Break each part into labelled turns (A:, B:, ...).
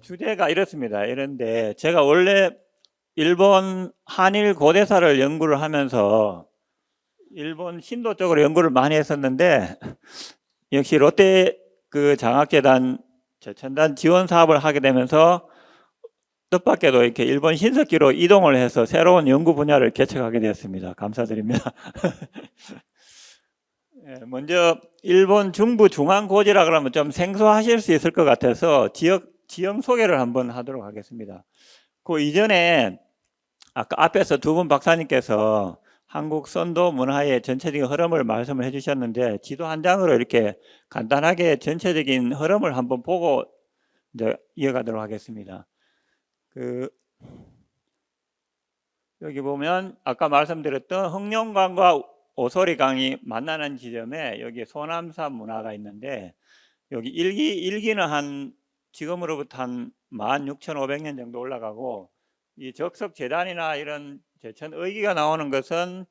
A: 주제가 이렇습니다. 이런데 제가 원래 일본 한일 고대사를 연구를 하면서 일본 신도 쪽으로 연구를 많이 했었는데 역시 롯데 그 장학재단 제천단 지원 사업을 하게 되면서 뜻밖에도 이렇게 일본 신석기로 이동을 해서 새로운 연구 분야를 개척하게 되었습니다. 감사드립니다. 먼저 일본 중부 중앙고지라 그러면 좀 생소하실 수 있을 것 같아서 지형 소개를 한번 하도록 하겠습니다. 그 이전에 아까 앞에서 두 분 박사님께서 한국 선도 문화의 전체적인 흐름을 말씀을 해주셨는데 지도 한 장으로 이렇게 간단하게 전체적인 흐름을 한번 보고 이제 이어가도록 하겠습니다. 여기 보면 아까 말씀드렸던 흑룡강과 오소리강이 만나는 지점에 여기 소남산 문화가 있는데 여기 일기는 한 지금으로부터 한 16,500년 정도 올라가고 이 적석 재단이나 이런 제천 의기가 나오는 것은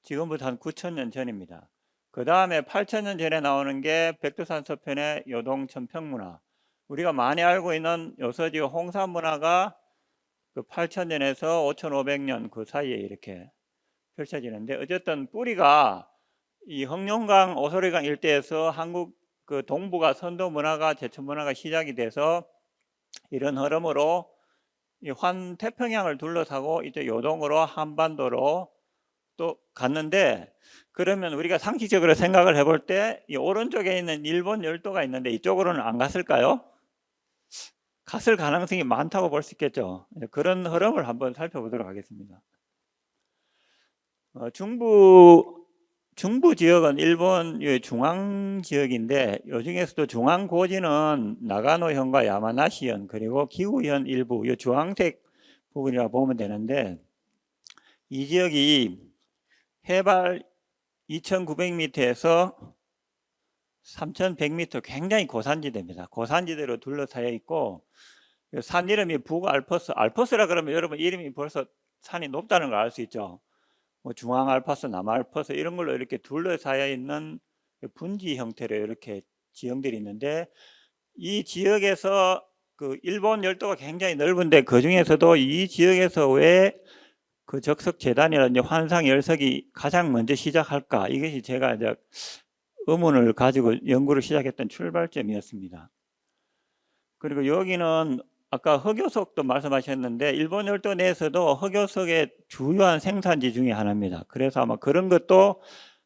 A: 지금부터 한 9,000년 전입니다. 그 다음에 8,000년 전에 나오는 게 백두산 서편의 요동 천평문화, 우리가 많이 알고 있는 요서지 홍산 문화가 그 8,000년에서 5,500년 그 사이에 이렇게 펼쳐지는데 어쨌든 뿌리가 이 흑룡강 오소리강 일대에서 한국 그 동부가 선도 문화가 제천 문화가 시작이 돼서 이런 흐름으로 이 환태평양을 둘러싸고 이제 요동으로 한반도로 또 갔는데, 그러면 우리가 상식적으로 생각을 해볼 때 이 오른쪽에 있는 일본 열도가 있는데 이쪽으로는 안 갔을까요? 갔을 가능성이 많다고 볼 수 있겠죠. 그런 흐름을 한번 살펴보도록 하겠습니다. 중부 지역은 일본 중앙 지역인데 이 중에서도 중앙고지는 나가노현과 야마나시현 그리고 기후현 일부 이 주황색 부분이라고 보면 되는데, 이 지역이 해발 2,900m에서 3,100m 굉장히 고산지대입니다. 고산지대로 둘러싸여 있고 산 이름이 북알퍼스, 알퍼스라 그러면 여러분 이름이 벌써 산이 높다는 걸 알 수 있죠. 뭐 중앙알퍼스, 남알퍼스 이런 걸로 이렇게 둘러싸여 있는 분지 형태로 이렇게 지형들이 있는데, 이 지역에서 그 일본 열도가 굉장히 넓은데 그 중에서도 이 지역에서 왜 그 적석 재단이라든지 환상 열석이 가장 먼저 시작할까, 이것이 제가 이제 의문을 가지고 연구를 시작했던 출발점이었습니다. 그리고 여기는 아까 흑요석도 말씀하셨는데 일본 열도 내에서도 흑요석의 주요한 생산지 중에 하나입니다. 그래서 아마 그런 것도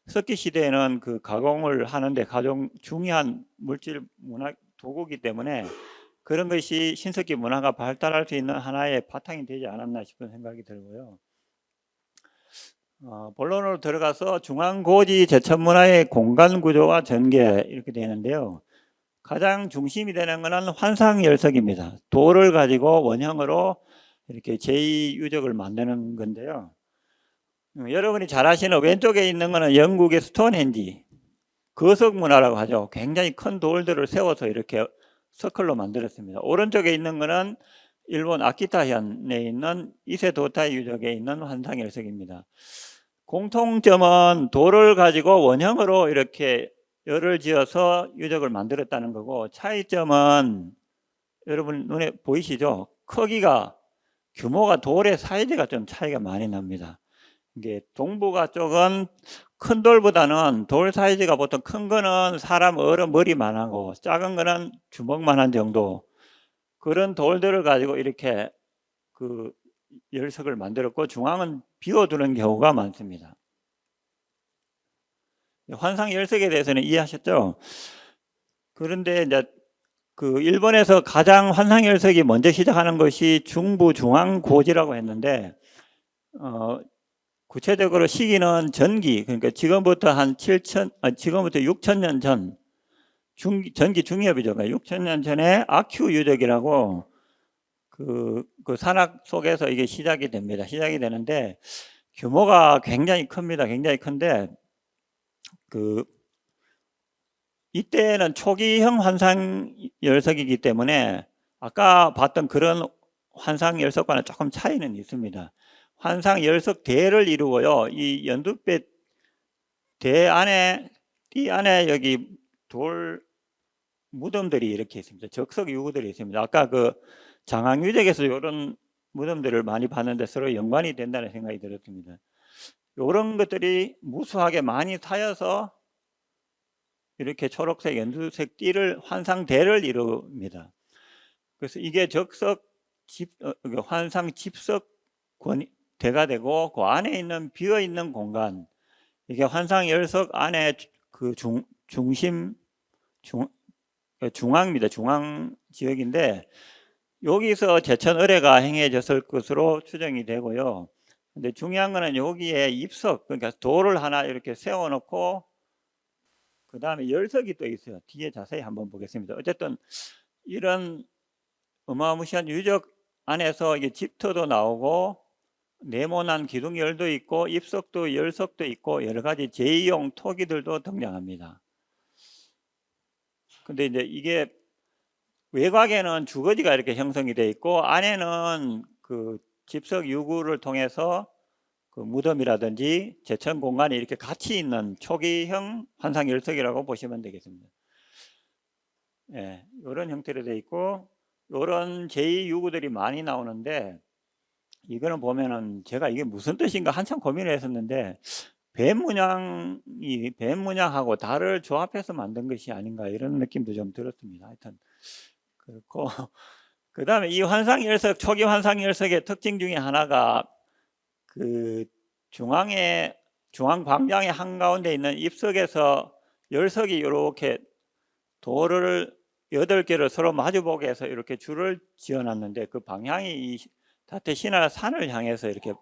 A: 석기 시대에는 그 가공을 하는데 가장 중요한 물질 문화 도구이기 때문에 그런 것이 신석기 문화가 발달할 수 있는 하나의 바탕이 되지 않았나 싶은 생각이 들고요. 본론으로 들어가서 중앙고지 제천문화의 공간 구조와 전개 이렇게 되는데요. 가장 중심이 되는 것은 환상열석입니다. 돌을 가지고 원형으로 이렇게 제2유적을 만드는 건데요. 여러분이 잘 아시는 왼쪽에 있는 것은 영국의 스톤헨지 거석 문화라고 하죠. 굉장히 큰 돌들을 세워서 이렇게 서클로 만들었습니다. 오른쪽에 있는 것은 일본 아키타현에 있는 이세도타이 유적에 있는 환상열석입니다. 공통점은 돌을 가지고 원형으로 이렇게 열을 지어서 유적을 만들었다는 거고, 차이점은 여러분 눈에 보이시죠? 크기가, 규모가 돌의 사이즈가 좀 차이가 많이 납니다. 이게 동부가 쪽은 큰 돌보다는 돌 사이즈가 보통 큰 거는 사람 어른 머리만 하고 작은 거는 주먹만 한 정도, 그런 돌들을 가지고 이렇게 그 열석을 만들었고 중앙은 비워두는 경우가 많습니다. 환상 열석에 대해서는 이해하셨죠? 그런데 이제 그 일본에서 가장 환상 열석이 먼저 시작하는 것이 중부 중앙고지라고 했는데, 구체적으로 시기는 전기, 그러니까 지금부터 한 6,000년 전, 전기 중엽이죠. 6,000년 전에 아큐 유적이라고 그 산악 속에서 이게 시작이 됩니다. 시작이 되는데 규모가 굉장히 큽니다. 굉장히 큰데 이때는 초기형 환상 열석이기 때문에 아까 봤던 그런 환상 열석과는 조금 차이는 있습니다. 환상 열석 대를 이루고요. 이 연두빛 대 안에 띠 안에 여기 돌 무덤들이 이렇게 있습니다. 적석 유구들이 있습니다. 아까 그 장항유적에서 이런 무덤들을 많이 봤는데 서로 연관이 된다는 생각이 들었습니다. 이런 것들이 무수하게 많이 쌓여서 이렇게 초록색, 연두색 띠를 환상대를 이룹니다. 그래서 이게 적석 환상 집석 대가 되고 그 안에 있는 비어 있는 공간, 이게 환상 열석 안에 그 중앙입니다. 중앙 지역인데 여기서 제천 을해가 행해졌을 것으로 추정이 되고요. 근데 중요한 거는 여기에 입석, 그러니까 돌을 하나 이렇게 세워놓고 그 다음에 열석이 또 있어요. 뒤에 자세히 한번 보겠습니다. 어쨌든 이런 어마무시한 유적 안에서 이게 집터도 나오고 네모난 기둥열도 있고 입석도 열석도 있고 여러 가지 제2용 토기들도 등장합니다. 근데 이제 이게 외곽에는 주거지가 이렇게 형성이 되어 있고 안에는 그 집석 유구를 통해서 그 무덤이라든지 제천 공간이 이렇게 같이 있는 초기형 환상 열석이라고 보시면 되겠습니다. 예, 이런 형태로 되어 있고 이런 제2유구들이 많이 나오는데 이거는 보면은 제가 이게 무슨 뜻인가 한참 고민을 했었는데 뱀 문양하고 달을 조합해서 만든 것이 아닌가 이런 느낌도 좀 들었습니다. 하여튼 그렇고 그 다음에 이 환상열석, 초기 환상열석의 특징 중에 하나가 그 중앙 광장의 한가운데 있는 입석에서 열석이 이렇게 돌을 8개를 서로 마주보게 해서 이렇게 줄을 지어놨는데 그 방향이 이 다테 신화 산을 향해서 이렇게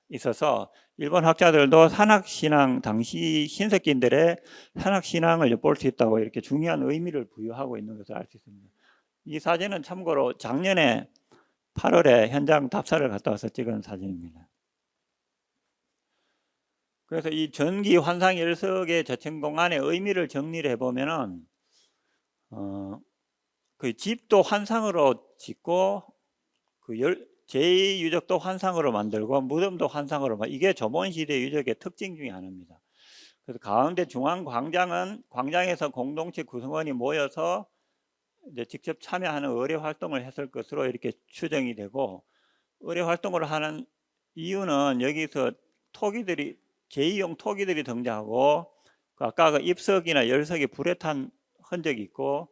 A: 있어서 일본 학자들도 산악신앙, 당시 신석기인들의 산악신앙을 볼 수 있다고 이렇게 중요한 의미를 부여하고 있는 것을 알 수 있습니다. 이 사진은 참고로 작년에 8월에 현장 답사를 갔다 와서 찍은 사진입니다. 그래서 이 전기 환상열석의 제천공안의 의미를 정리를 해보면은 그 집도 환상으로 짓고 그 제2유적도 환상으로 만들고 무덤도 환상으로 이게 조선시대 유적의 특징 중에 하나입니다. 그래서 가운데 중앙 광장에서 공동체 구성원이 모여서 이제 직접 참여하는 의뢰 활동을 했을 것으로 이렇게 추정이 되고 의뢰 활동을 하는 이유는 여기서 토기들이 제2용 토기들이 등장하고 아까 그 입석이나 열석이 불에 탄 흔적이 있고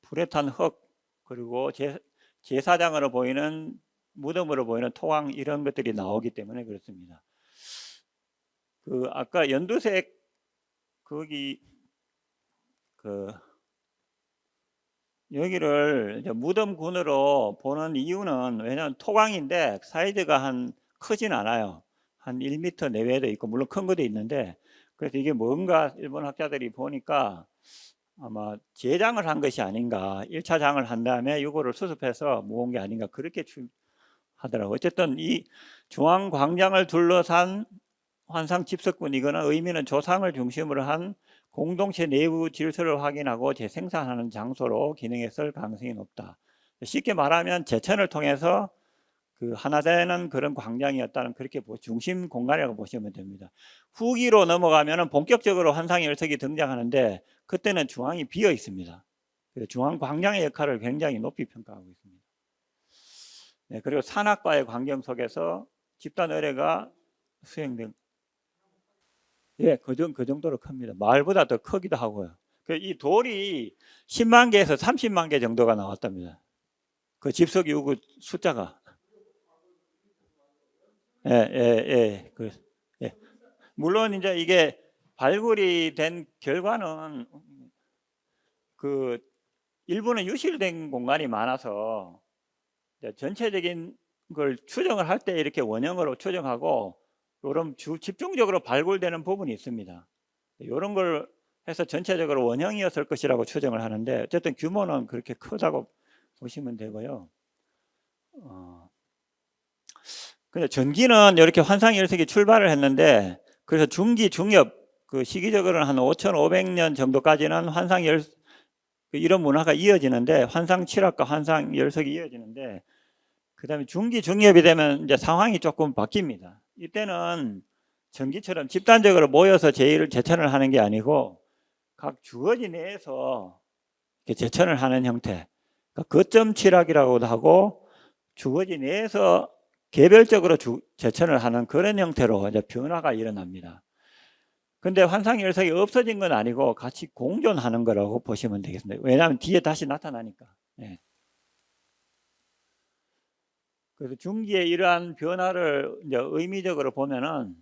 A: 불에 탄 흙 그리고 제사장으로 보이는 무덤으로 보이는 토광 이런 것들이 나오기 때문에 그렇습니다. 그 아까 연두색 거기 여기를 이제 무덤군으로 보는 이유는 왜냐하면 토광인데 사이즈가 크진 않아요. 한 1m 내외도 있고 물론 큰 것도 있는데 그래서 이게 뭔가 일본 학자들이 보니까 아마 제장을 한 것이 아닌가 1차 장을 한 다음에 이거를 수습해서 모은 게 아닌가 그렇게 하더라고요. 어쨌든 이 중앙광장을 둘러싼 환상 집석군 이거는 의미는 조상을 중심으로 한 공동체 내부 질서를 확인하고 재생산하는 장소로 기능했을 가능성이 높다. 쉽게 말하면 제천을 통해서 그 하나 되는 그런 광장이었다는 그렇게 중심 공간이라고 보시면 됩니다. 후기로 넘어가면 본격적으로 환상열석이 등장하는데 그때는 중앙이 비어 있습니다. 그래서 중앙 광장의 역할을 굉장히 높이 평가하고 있습니다. 네, 그리고 산악과의 광경 속에서 집단 의뢰가 수행된 예, 그 정도로 큽니다. 마을보다 더 크기도 하고요. 이 돌이 10만 개에서 30만 개 정도가 나왔답니다. 그 집석 유구 숫자가 예. 물론 이제 이게 발굴이 된 결과는 그 일부는 유실된 공간이 많아서 전체적인 걸 추정을 할 때 이렇게 원형으로 추정하고 이런 집중적으로 발굴되는 부분이 있습니다. 이런 걸 해서 전체적으로 원형이었을 것이라고 추정을 하는데 어쨌든 규모는 그렇게 크다고 보시면 되고요. 근데 전기는 이렇게 환상열석이 출발을 했는데 그래서 중기, 중엽 그 시기적으로는 한 5,500년 정도까지는 이런 문화가 이어지는데 환상칠학과 환상열석이 이어지는데 그 다음에 중기, 중엽이 되면 이제 상황이 조금 바뀝니다. 이때는 전기처럼 집단적으로 모여서 제천을 하는 게 아니고 각 주거지 내에서 제천을 하는 형태, 그러니까 거점 칠학이라고도 하고 주거지 내에서 개별적으로 제천을 하는 그런 형태로 이제 변화가 일어납니다. 근데 환상열석이 없어진 건 아니고 같이 공존하는 거라고 보시면 되겠습니다. 왜냐하면 뒤에 다시 나타나니까. 예. 그래서 중기의 이러한 변화를 이제 의미적으로 보면은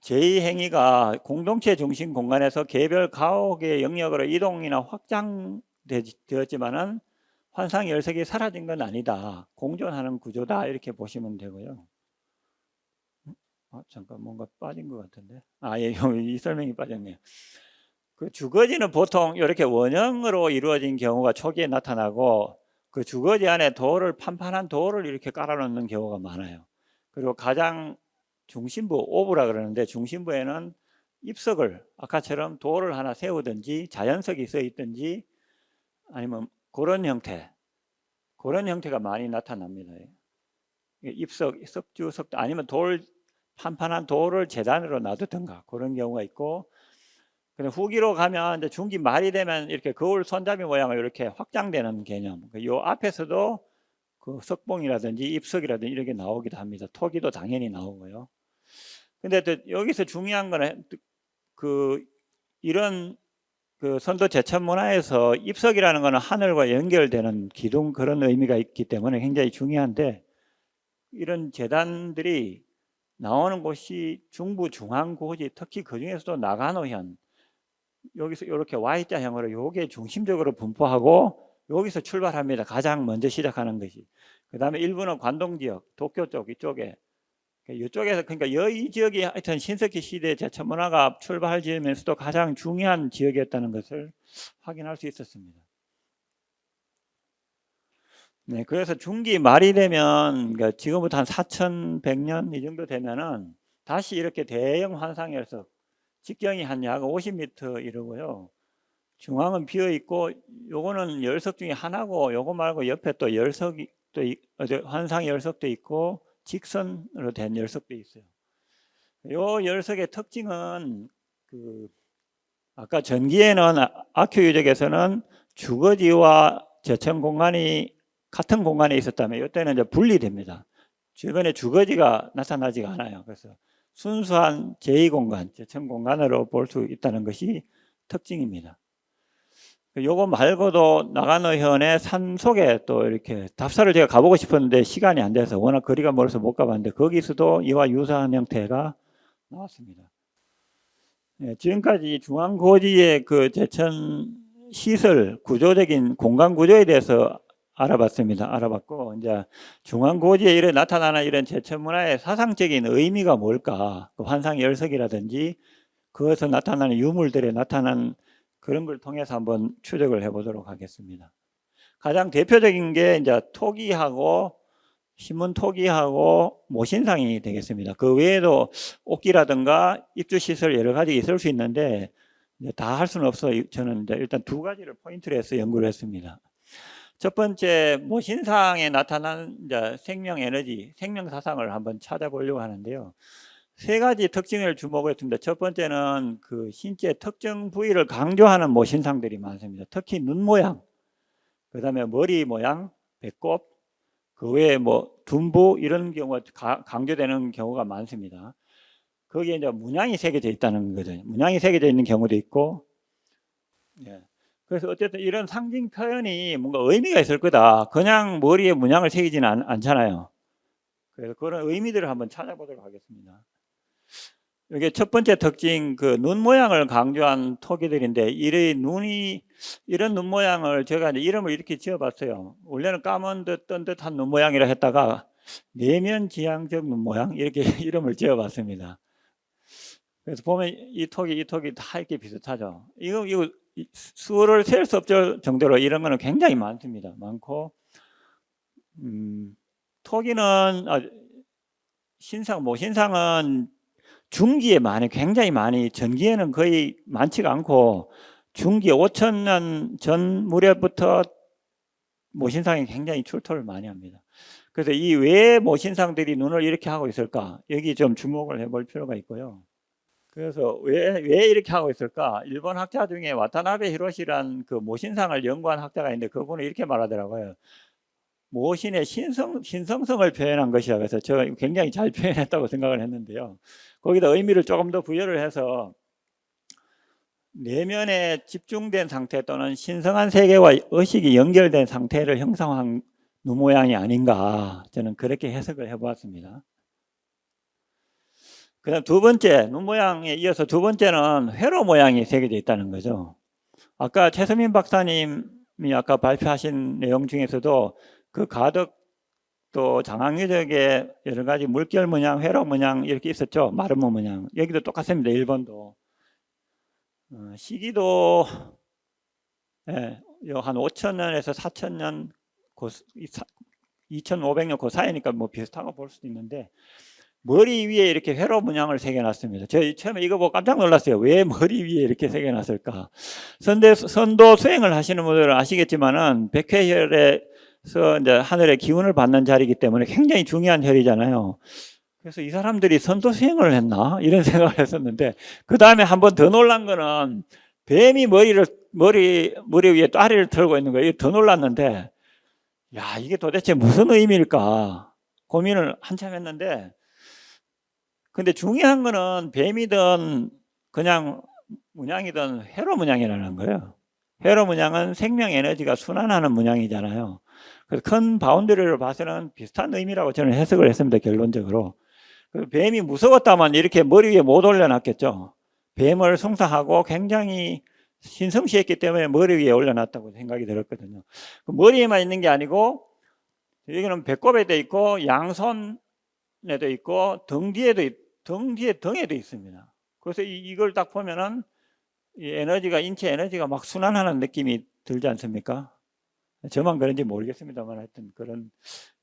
A: 제2행위가 공동체 중심 공간에서 개별 가옥의 영역으로 이동이나 확장되었지만은 환상열석이 사라진 건 아니다. 공존하는 구조다. 이렇게 보시면 되고요. 잠깐 뭔가 빠진 것 같은데. 예, 이 설명이 빠졌네요. 그 주거지는 보통 이렇게 원형으로 이루어진 경우가 초기에 나타나고 그 주거지 안에 판판한 도를 이렇게 깔아놓는 경우가 많아요. 그리고 가장 중심부, 오브라 그러는데 중심부에는 입석을 아까처럼 돌을 하나 세우든지 자연석이 써 있든지 아니면 그런 형태가 많이 나타납니다. 입석, 석주, 석도 아니면 판판한 돌을 재단으로 놔두든가 그런 경우가 있고, 후기로 가면 이제 중기 말이 되면 이렇게 거울 손잡이 모양을 이렇게 확장되는 개념. 요 앞에서도 그 석봉이라든지 입석이라든지 이렇게 나오기도 합니다. 토기도 당연히 나오고요. 근데 또 여기서 중요한 거는 이런 선도 제천 문화에서 입석이라는 거는 하늘과 연결되는 기둥 그런 의미가 있기 때문에 굉장히 중요한데, 이런 재단들이 나오는 곳이 중부 중앙고지, 특히 그 중에서도 나가노현, 여기서 이렇게 Y자형으로 요게 중심적으로 분포하고 여기서 출발합니다. 가장 먼저 시작하는 것이. 그 다음에 일부는 관동지역, 도쿄 쪽 이쪽에, 이쪽에서, 그러니까 이 지역이 하여튼 신석기 시대 제천 문화가 출발 지으면서도 가장 중요한 지역이었다는 것을 확인할 수 있었습니다. 네, 그래서 중기 말이 되면, 그러니까 지금부터 한 4100년 이 정도 되면은 다시 이렇게 대형 환상열석, 직경이 한 약 50m 이러고요. 중앙은 비어 있고, 요거는 열석 중에 하나고, 요거 말고 옆에 또 열석이 또 환상 열석도 있고 직선으로 된 열석도 있어요. 요 열석의 특징은 아까 전기에는 아큐 유적에서는 주거지와 제천 공간이 같은 공간에 있었다면 이때는 이제 분리됩니다. 주변에 주거지가 나타나지가 않아요. 그래서 순수한 제2공간, 제천 공간으로 볼 수 있다는 것이 특징입니다. 요거 말고도 나가노현의 산 속에 또 이렇게 답사를 제가 가보고 싶었는데 시간이 안 돼서, 워낙 거리가 멀어서 못 가봤는데 거기서도 이와 유사한 형태가 나왔습니다. 네, 지금까지 중앙고지의 제천 시설 구조적인 공간 구조에 대해서 알아봤고, 이제 중앙고지에 이런 나타나는 이런 제천 문화의 사상적인 의미가 뭘까? 환상열석이라든지 그것에서 나타나는 유물들에 나타난 그런 걸 통해서 한번 추적을 해보도록 하겠습니다. 가장 대표적인 게 이제 토기하고 신문 토기하고 모신상이 되겠습니다. 그 외에도 옥기라든가 입주시설 여러 가지 있을 수 있는데 다 할 수는 없어요. 저는 이제 일단 두 가지를 포인트로 해서 연구를 했습니다. 첫 번째, 모신상에 나타난 이제 생명 에너지, 생명 사상을 한번 찾아보려고 하는데요. 세 가지 특징을 주목했습니다. 첫 번째는 신체 특정 부위를 강조하는 모신상들이 많습니다. 특히 눈 모양, 그 다음에 머리 모양, 배꼽, 그 외에 둔부 이런 경우가 강조되는 경우가 많습니다. 거기에 이제 문양이 새겨져 있다는 거죠. 문양이 새겨져 있는 경우도 있고, 예. 그래서 어쨌든 이런 상징 표현이 뭔가 의미가 있을 거다. 그냥 머리에 문양을 새기지는 않잖아요. 그래서 그런 의미들을 한번 찾아보도록 하겠습니다. 이게 첫 번째 특징, 눈 모양을 강조한 토기들인데, 이런 눈 모양을 제가 이제 이름을 이렇게 지어봤어요. 원래는 까만 듯 뜬 듯한 눈 모양이라 했다가 내면 지향적 눈 모양 이렇게 이름을 지어봤습니다. 그래서 보면 이 토기 다 이렇게 비슷하죠. 이거 수를 셀 수 없을 정도로 이런 거는 굉장히 많습니다. 많고, 토기는 모신상은 중기에 굉장히 많이, 전기에는 거의 많지가 않고 중기 5000년 전 무렵부터 모신상이 굉장히 출토를 많이 합니다. 그래서 왜 모신상들이 눈을 이렇게 하고 있을까? 여기 좀 주목을 해볼 필요가 있고요. 그래서 왜 이렇게 하고 있을까? 일본 학자 중에 와타나베 히로시란 그 모신상을 연구한 학자가 있는데 그분은 이렇게 말하더라고요. 모신의 신성성을 표현한 것이야. 그래서 제가 굉장히 잘 표현했다고 생각을 했는데요. 거기다 의미를 조금 더 부여를 해서 내면에 집중된 상태 또는 신성한 세계와 의식이 연결된 상태를 형성한 눈 모양이 아닌가, 저는 그렇게 해석을 해보았습니다. 그다음 두 번째, 눈 모양에 이어서 두 번째는 회로 모양이 새겨져 있다는 거죠. 아까 최수민 박사님이 아까 발표하신 내용 중에서도 그 가덕 또 장항유적에 여러 가지 물결 문양, 회로 문양 이렇게 있었죠. 마름모 문양. 여기도 똑같습니다. 일본도. 시기도 한 5,000년에서 4,000년, 2,500년 그 사이니까 뭐 비슷하고 볼 수도 있는데 머리 위에 이렇게 회로 문양을 새겨놨습니다. 제가 처음에 이거 보고 깜짝 놀랐어요. 왜 머리 위에 이렇게 새겨놨을까? 선도 수행을 하시는 분들은 아시겠지만은 백회혈에서 이제 하늘의 기운을 받는 자리이기 때문에 굉장히 중요한 혈이잖아요. 그래서 이 사람들이 선도 수행을 했나? 이런 생각을 했었는데 그 다음에 한 번 더 놀란 거는 뱀이 머리 위에 다리를 털고 있는 거예요. 더 놀랐는데 야, 이게 도대체 무슨 의미일까? 고민을 한참 했는데 근데 중요한 거는 뱀이든 그냥 문양이든 회로 문양이라는 거예요. 회로 문양은 생명 에너지가 순환하는 문양이잖아요. 그래서 큰 바운더리를 봐서는 비슷한 의미라고 저는 해석을 했습니다. 결론적으로. 뱀이 무서웠다면 이렇게 머리 위에 못 올려놨겠죠. 뱀을 숭상하고 굉장히 신성시했기 때문에 머리 위에 올려놨다고 생각이 들었거든요. 머리에만 있는 게 아니고 여기는 배꼽에도 있고 양손에도 있고 등에도 있습니다. 그래서 이걸 딱 보면은 이 에너지가 인체 에너지가 막 순환하는 느낌이 들지 않습니까? 저만 그런지 모르겠습니다만 하여튼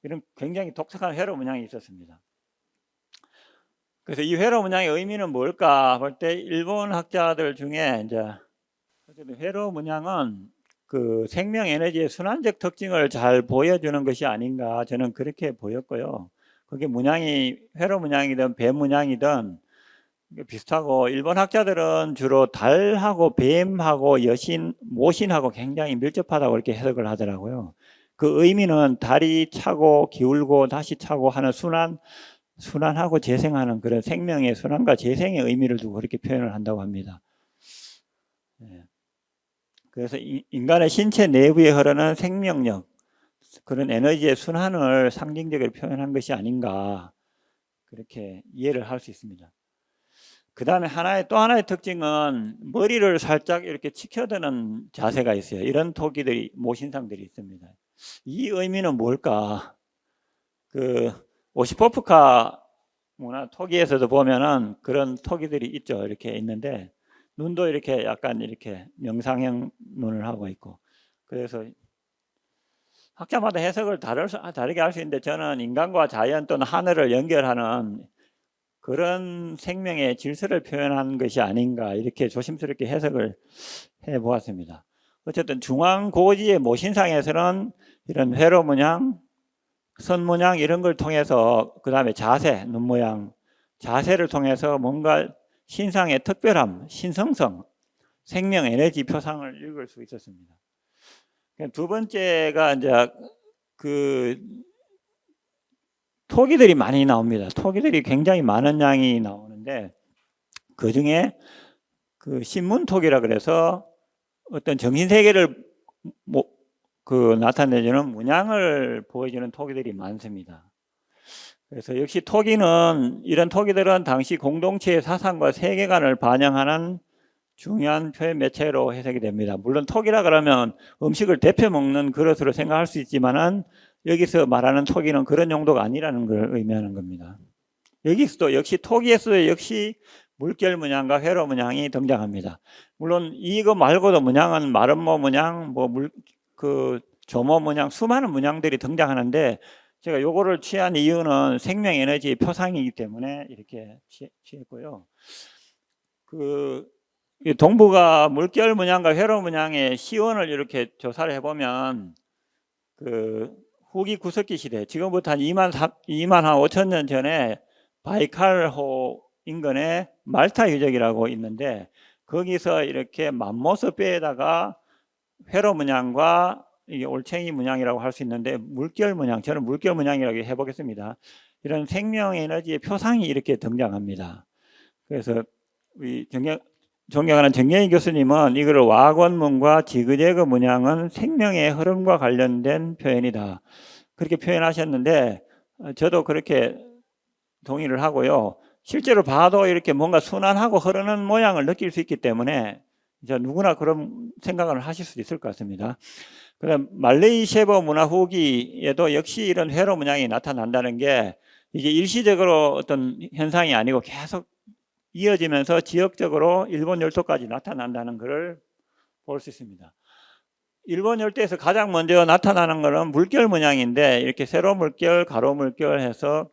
A: 이런 굉장히 독특한 회로 문양이 있었습니다. 그래서 이 회로 문양의 의미는 뭘까 볼 때 일본 학자들 중에 이제 회로 문양은 그 생명 에너지의 순환적 특징을 잘 보여주는 것이 아닌가 저는 그렇게 보였고요. 그게 문양이 회로 문양이든 뱀 문양이든 비슷하고 일본 학자들은 주로 달하고 뱀하고 여신, 모신하고 굉장히 밀접하다고 이렇게 해석을 하더라고요. 그 의미는 달이 차고 기울고 다시 차고 하는 순환하고 재생하는 그런 생명의 순환과 재생의 의미를 두고 그렇게 표현을 한다고 합니다. 그래서 인간의 신체 내부에 흐르는 생명력, 그런 에너지의 순환을 상징적으로 표현한 것이 아닌가 그렇게 이해를 할 수 있습니다. 그 다음에 또 하나의 특징은 머리를 살짝 이렇게 치켜드는 자세가 있어요. 이런 토기들이 모신상들이 있습니다. 이 의미는 뭘까? 그 오시포프카 문화 토기에서도 보면은 그런 토기들이 있죠. 이렇게 있는데 눈도 이렇게 약간 이렇게 명상형 눈을 하고 있고 그래서 학자마다 해석을 다르게 할 수 있는데 저는 인간과 자연 또는 하늘을 연결하는 그런 생명의 질서를 표현한 것이 아닌가 이렇게 조심스럽게 해석을 해보았습니다. 어쨌든 중앙고지의 모신상에서는 이런 회로 문양, 선 문양 이런 걸 통해서 그 다음에 자세, 눈 모양, 자세를 통해서 뭔가 신상의 특별함, 신성성, 생명 에너지 표상을 읽을 수 있었습니다. 두 번째가 이제 그 토기들이 많이 나옵니다. 토기들이 굉장히 많은 양이 나오는데 그 중에 그 신문토기라 그래서 어떤 정신세계를 나타내주는 문양을 보여주는 토기들이 많습니다. 그래서 역시 이런 토기들은 당시 공동체의 사상과 세계관을 반영하는 중요한 표현 매체로 해석이 됩니다. 물론 토기라 그러면 음식을 데펴 먹는 그릇으로 생각할 수 있지만은 여기서 말하는 토기는 그런 용도가 아니라는 걸 의미하는 겁니다. 여기서도 역시 토기에서도 역시 물결 문양과 회로 문양이 등장합니다. 물론 이거 말고도 문양은 마름모 문양, 조모 문양, 수많은 문양들이 등장하는데 제가 요거를 취한 이유는 생명 에너지 표상이기 때문에 이렇게 취했고요. 동북아 물결 문양과 회로 문양의 시원을 이렇게 조사를 해보면 후기 구석기 시대, 지금부터 한 2만 5천 년 전에 바이칼호 인근에 말타 유적이라고 있는데 거기서 이렇게 맘모스 뼈에다가 회로 문양과 이게 올챙이 문양이라고 할 수 있는데 물결 문양, 저는 물결 문양이라고 해보겠습니다. 이런 생명 에너지의 표상이 이렇게 등장합니다. 그래서 우리 존경하는 정경희 교수님은 이거를 와권문과 지그재그 문양은 생명의 흐름과 관련된 표현이다. 그렇게 표현하셨는데 저도 그렇게 동의를 하고요. 실제로 봐도 이렇게 뭔가 순환하고 흐르는 모양을 느낄 수 있기 때문에 이제 누구나 그런 생각을 하실 수 있을 것 같습니다. 그다음 말레이시아 문화 후기에도 역시 이런 회로 문양이 나타난다는 게 이게 일시적으로 어떤 현상이 아니고 계속 이어지면서 지역적으로 일본 열도까지 나타난다는 것을 볼 수 있습니다. 일본 열도에서 가장 먼저 나타나는 것은 물결 문양인데 이렇게 세로 물결, 가로 물결 해서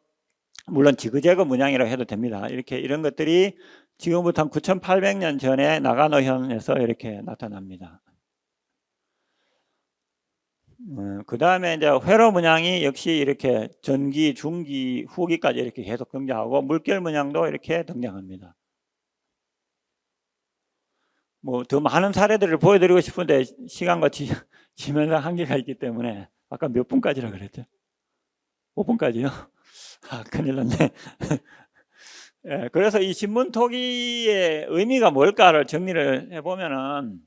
A: 물론 지그재그 문양이라고 해도 됩니다. 이렇게 이런 것들이 지금부터 한 9,800년 전에 나가노현에서 이렇게 나타납니다. 그 다음에 이제 회로 문양이 역시 이렇게 전기, 중기, 후기까지 이렇게 계속 등장하고 물결 문양도 이렇게 등장합니다. 뭐 더 많은 사례들을 보여드리고 싶은데 시간과 지면상 한계가 있기 때문에 아까 몇 분까지라 그랬죠? 5분까지요? 아, 큰일 났네. 예, 그래서 이 신문토기의 의미가 뭘까를 정리를 해보면은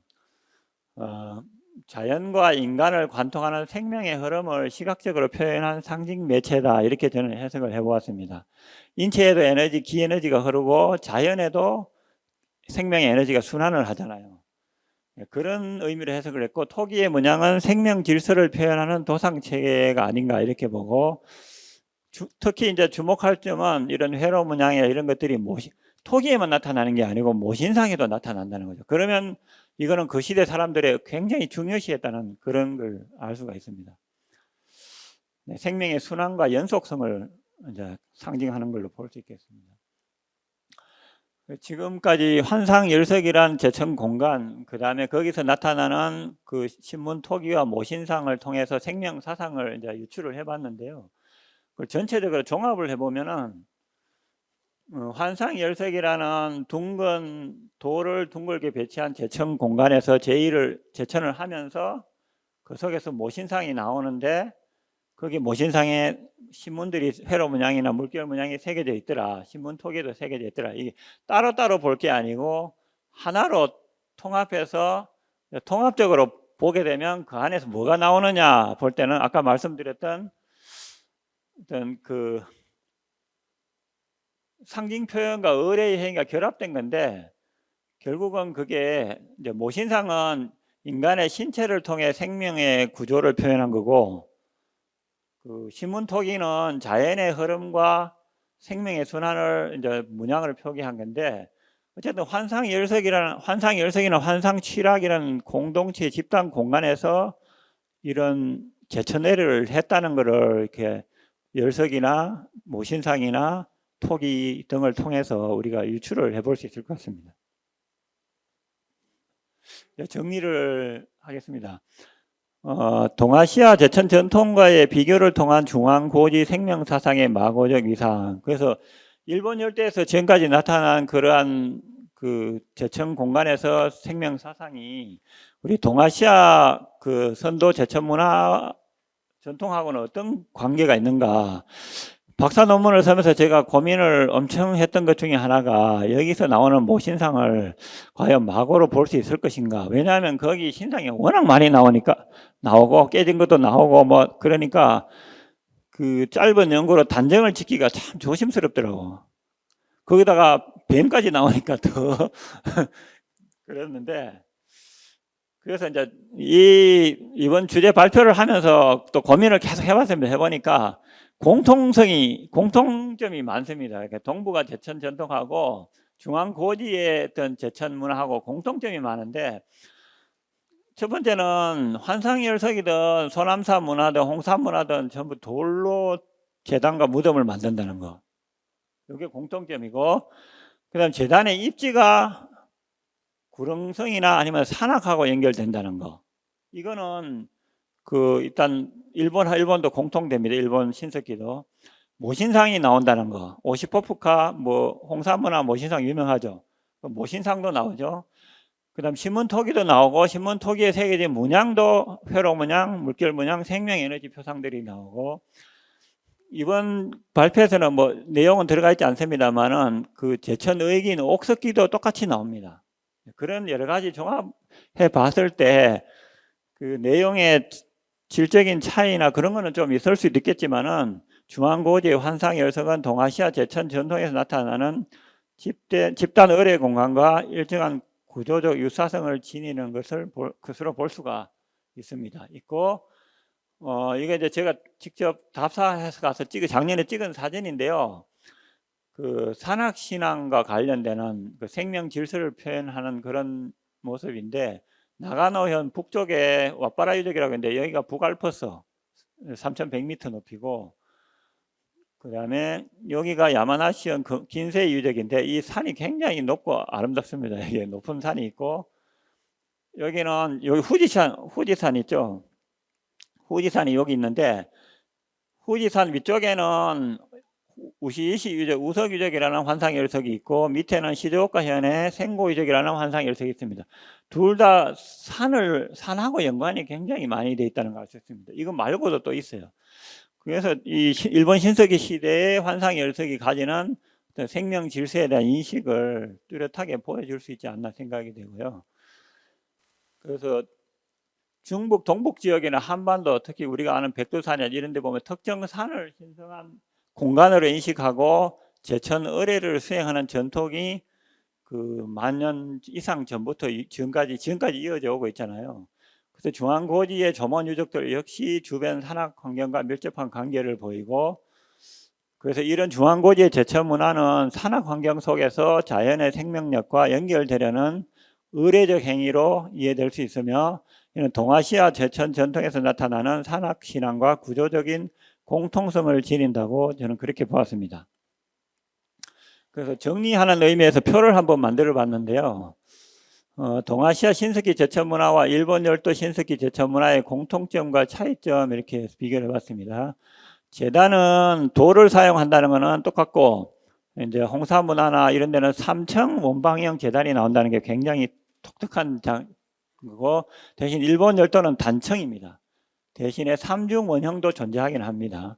A: 자연과 인간을 관통하는 생명의 흐름을 시각적으로 표현한 상징 매체다 이렇게 저는 해석을 해보았습니다. 인체에도 에너지, 기에너지가 흐르고 자연에도 생명의 에너지가 순환을 하잖아요. 그런 의미로 해석을 했고 토기의 문양은 생명 질서를 표현하는 도상체계가 아닌가 이렇게 보고 특히 이제 주목할 점은 이런 회로 문양이나 이런 것들이 토기에만 나타나는 게 아니고 모신상에도 나타난다는 거죠. 그러면 이거는 그 시대 사람들의 굉장히 중요시했다는 그런 걸 알 수가 있습니다. 네, 생명의 순환과 연속성을 이제 상징하는 걸로 볼 수 있겠습니다. 지금까지 환상열석이란 제천 공간, 그 다음에 거기서 나타나는 그 신문 토기와 모신상을 통해서 생명 사상을 이제 유추를 해봤는데요. 그 전체적으로 종합을 해보면은 환상열석이라는 둥근 돌을 둥글게 배치한 제천 공간에서 제천을 하면서 그 속에서 모신상이 나오는데 거기 모신상에 신문들이 회로 문양이나 물결 문양이 새겨져 있더라. 신문 토기도 새겨져 있더라. 이게 따로따로 볼 게 아니고 하나로 통합해서 통합적으로 보게 되면 그 안에서 뭐가 나오느냐 볼 때는 아까 말씀드렸던 어떤 그 상징 표현과 의례의 행위가 결합된 건데 결국은 그게 이제 모신상은 인간의 신체를 통해 생명의 구조를 표현한 거고 그 신문토기는 자연의 흐름과 생명의 순환을 이제 문양을 표기한 건데 어쨌든 환상열석이나 환상취락이라는 공동체 집단 공간에서 이런 제천내를 했다는 것을 이렇게 열석이나 모신상이나 토기 등을 통해서 우리가 유추를 해볼 수 있을 것 같습니다. 정리를 하겠습니다. 동아시아 제천 전통과의 비교를 통한 중앙고지 생명사상의 마고적 위상. 그래서 일본 열대에서 지금까지 나타난 그러한 그 제천 공간에서 생명사상이 우리 동아시아 그 선도 제천 문화 전통하고는 어떤 관계가 있는가. 박사 논문을 쓰면서 제가 고민을 엄청 했던 것 중에 하나가 여기서 나오는 모신상을 과연 마고로 볼 수 있을 것인가. 왜냐하면 거기 신상이 워낙 많이 나오고 깨진 것도 나오고 뭐 그러니까 그 짧은 연구로 단정을 짓기가 참 조심스럽더라고. 거기다가 뱀까지 나오니까 더 그랬는데 그래서 이제 이번 주제 발표를 하면서 또 고민을 계속 해봤습니다. 해보니까 공통점이 많습니다. 동부가 제천 전통하고 중앙고지의 어떤 제천 문화하고 공통점이 많은데 첫 번째는 환상열석이든 소남사 문화든 홍산 문화든 전부 돌로 제단과 무덤을 만든다는 거. 이게 공통점이고 그다음 제단의 입지가 구릉성이나 아니면 산악하고 연결된다는 거. 이거는 그 일단 일본도 공통됩니다. 일본 신석기도. 모신상이 나온다는 거. 오시포프카, 뭐 홍산문화 모신상 유명하죠. 모신상도 나오죠. 그다음 신문토기도 나오고, 신문토기의 세계적인 문양도 회로 문양, 물결 문양, 생명 에너지 표상들이 나오고, 이번 발표에서는 뭐 내용은 들어가 있지 않습니다만은 그 제천의긴 옥석기도 똑같이 나옵니다. 그런 여러 가지 종합해 봤을 때 그 내용의 질적인 차이나 그런 거는 좀 있을 수도 있겠지만은 중앙고지의 환상열석은 동아시아 제천 전통에서 나타나는 집단 의뢰 공간과 일정한 구조적 유사성을 지니는 것으로 볼 수가 있습니다. 이게 이제 제가 직접 답사해서 가서 작년에 찍은 사진인데요. 그 산악신앙과 관련되는 그 생명 질서를 표현하는 그런 모습인데, 나가노현 북쪽에 왓바라 유적이라고 있는데 여기가 북알퍼스 3,100m 높이고, 그 다음에 여기가 야마나시현 긴세 유적인데 이 산이 굉장히 높고 아름답습니다. 이게 높은 산이 있고, 여기는 여기 후지산 있죠. 후지산이 여기 있는데, 후지산 위쪽에는 우시이시 유적, 우석 유적이라는 환상 열석이 있고, 밑에는 시즈오카현의 생고 유적이라는 환상 열석이 있습니다. 둘 다 산하고 연관이 굉장히 많이 되어 있다는 걸 알 수 있습니다. 이거 말고도 또 있어요. 그래서 이 일본 신석기 시대의 환상 열석이 가지는 어떤 생명 질서에 대한 인식을 뚜렷하게 보여줄 수 있지 않나 생각이 되고요. 그래서 중북 동북 지역이나 한반도, 특히 우리가 아는 백두산이나 이런 데 보면 특정 산을 신성한 공간으로 인식하고 제천 의뢰를 수행하는 전통이 그 만년 이상 전부터 지금까지 이어져 오고 있잖아요. 그래서 중앙고지의 조문 유적들 역시 주변 산악 환경과 밀접한 관계를 보이고, 그래서 이런 중앙고지의 제천 문화는 산악 환경 속에서 자연의 생명력과 연결되려는 의례적 행위로 이해될 수 있으며, 이는 동아시아 제천 전통에서 나타나는 산악 신앙과 구조적인 공통성을 지닌다고 저는 그렇게 보았습니다. 그래서 정리하는 의미에서 표를 한번 만들어 봤는데요. 동아시아 신석기 제천 문화와 일본 열도 신석기 제천 문화의 공통점과 차이점 이렇게 비교를 해봤습니다. 재단은 돌을 사용한다는 것은 똑같고, 이제 홍사 문화나 이런 데는 3층 원방형 재단이 나온다는 게 굉장히 독특한 거고, 대신 일본 열도는 단층입니다. 대신에 3중 원형도 존재하긴 합니다.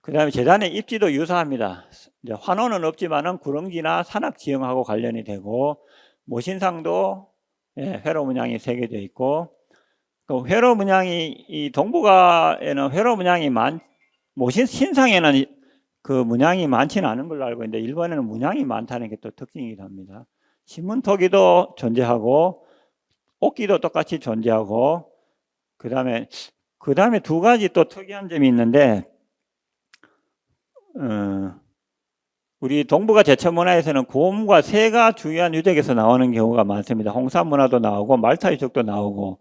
A: 그 다음에 재단의 입지도 유사합니다. 이제 환호는 없지만은 구릉지나 산악 지형하고 관련이 되고, 모신상도 회로 문양이 새겨져 있고, 또 회로 문양이 이 동북아에는 회로 문양이 신상에는 그 문양이 많지는 않은 걸로 알고 있는데 일본에는 문양이 많다는 게 또 특징이기도 합니다. 신문토기도 존재하고 옥기도 똑같이 존재하고, 그 다음에 두 가지 또 특이한 점이 있는데, 우리 동북아 제천 문화에서는 곰과 새가 중요한 유적에서 나오는 경우가 많습니다. 홍산 문화도 나오고 말타 유적도 나오고,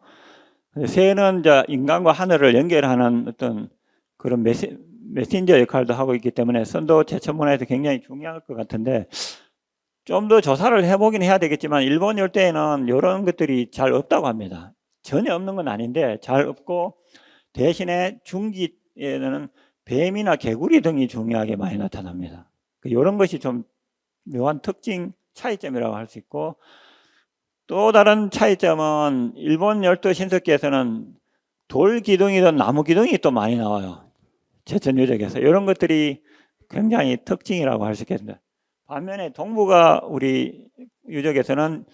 A: 새는 이제 인간과 하늘을 연결하는 어떤 그런 메신저 역할도 하고 있기 때문에 선도 제천 문화에서 굉장히 중요할 것 같은데, 좀 더 조사를 해보긴 해야 되겠지만 일본 열대에는 이런 것들이 잘 없다고 합니다. 전혀 없는 건 아닌데 잘 없고, 대신에 중기에는 뱀이나 개구리 등이 중요하게 많이 나타납니다. 이런 것이 좀 묘한 특징 차이점이라고 할 수 있고, 또 다른 차이점은 일본 열도 신석기에서는 돌 기둥이든 나무 기둥이 또 많이 나와요. 제천 유적에서. 이런 것들이 굉장히 특징이라고 할 수 있겠습니다. 반면에 동북아 우리 유적에서는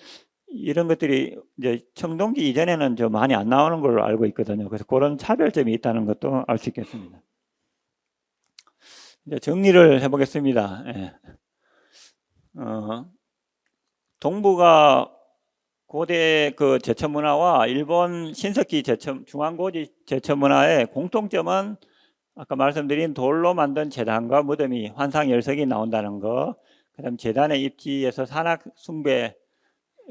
A: 이런 것들이 이제 청동기 이전에는 좀 많이 안 나오는 걸로 알고 있거든요. 그래서 그런 차별점이 있다는 것도 알 수 있겠습니다. 이제 정리를 해보겠습니다. 동북아 고대 그 제천 문화와 일본 신석기 중앙고지 제천 문화의 공통점은 아까 말씀드린 돌로 만든 제단과 무덤이 환상 열석이 나온다는 거, 그다음 제단의 입지에서 산악 숭배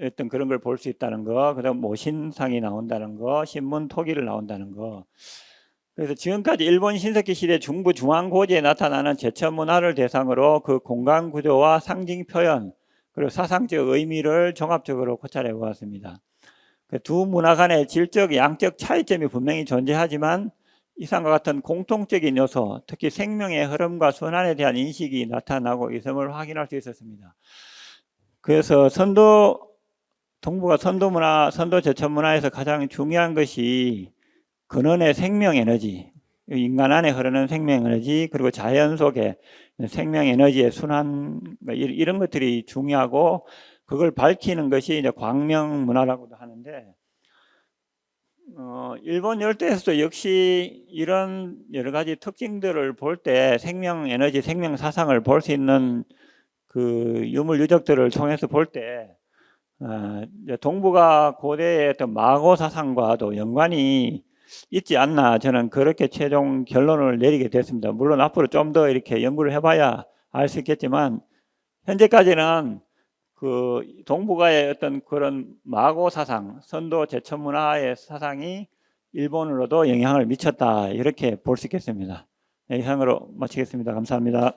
A: 어떤 그런 걸 볼 수 있다는 거, 그다음 모신상이 나온다는 거, 신문 토기를 나온다는 거. 그래서 지금까지 일본 신석기 시대 중부 중앙고지에 나타나는 제천 문화를 대상으로 그 공간 구조와 상징 표현 그리고 사상적 의미를 종합적으로 고찰해 보았습니다. 그 두 문화 간의 질적 양적 차이점이 분명히 존재하지만 이상과 같은 공통적인 요소, 특히 생명의 흐름과 순환에 대한 인식이 나타나고 있음을 확인할 수 있었습니다. 그래서 동북아 선도문화, 선도제천문화에서 가장 중요한 것이 근원의 생명에너지, 인간 안에 흐르는 생명에너지, 그리고 자연 속의 생명에너지의 순환, 이런 것들이 중요하고, 그걸 밝히는 것이 이제 광명문화라고도 하는데, 일본 열도에서도 역시 이런 여러 가지 특징들을 볼 때 생명에너지, 생명사상을 볼 수 있는 그 유물 유적들을 통해서 볼 때, 동북아 고대의 어떤 마고 사상과도 연관이 있지 않나, 저는 그렇게 최종 결론을 내리게 됐습니다. 물론 앞으로 좀 더 이렇게 연구를 해봐야 알 수 있겠지만, 현재까지는 그 동북아의 어떤 그런 마고 사상, 선도 제천 문화의 사상이 일본으로도 영향을 미쳤다, 이렇게 볼 수 있겠습니다. 이상으로 마치겠습니다. 감사합니다.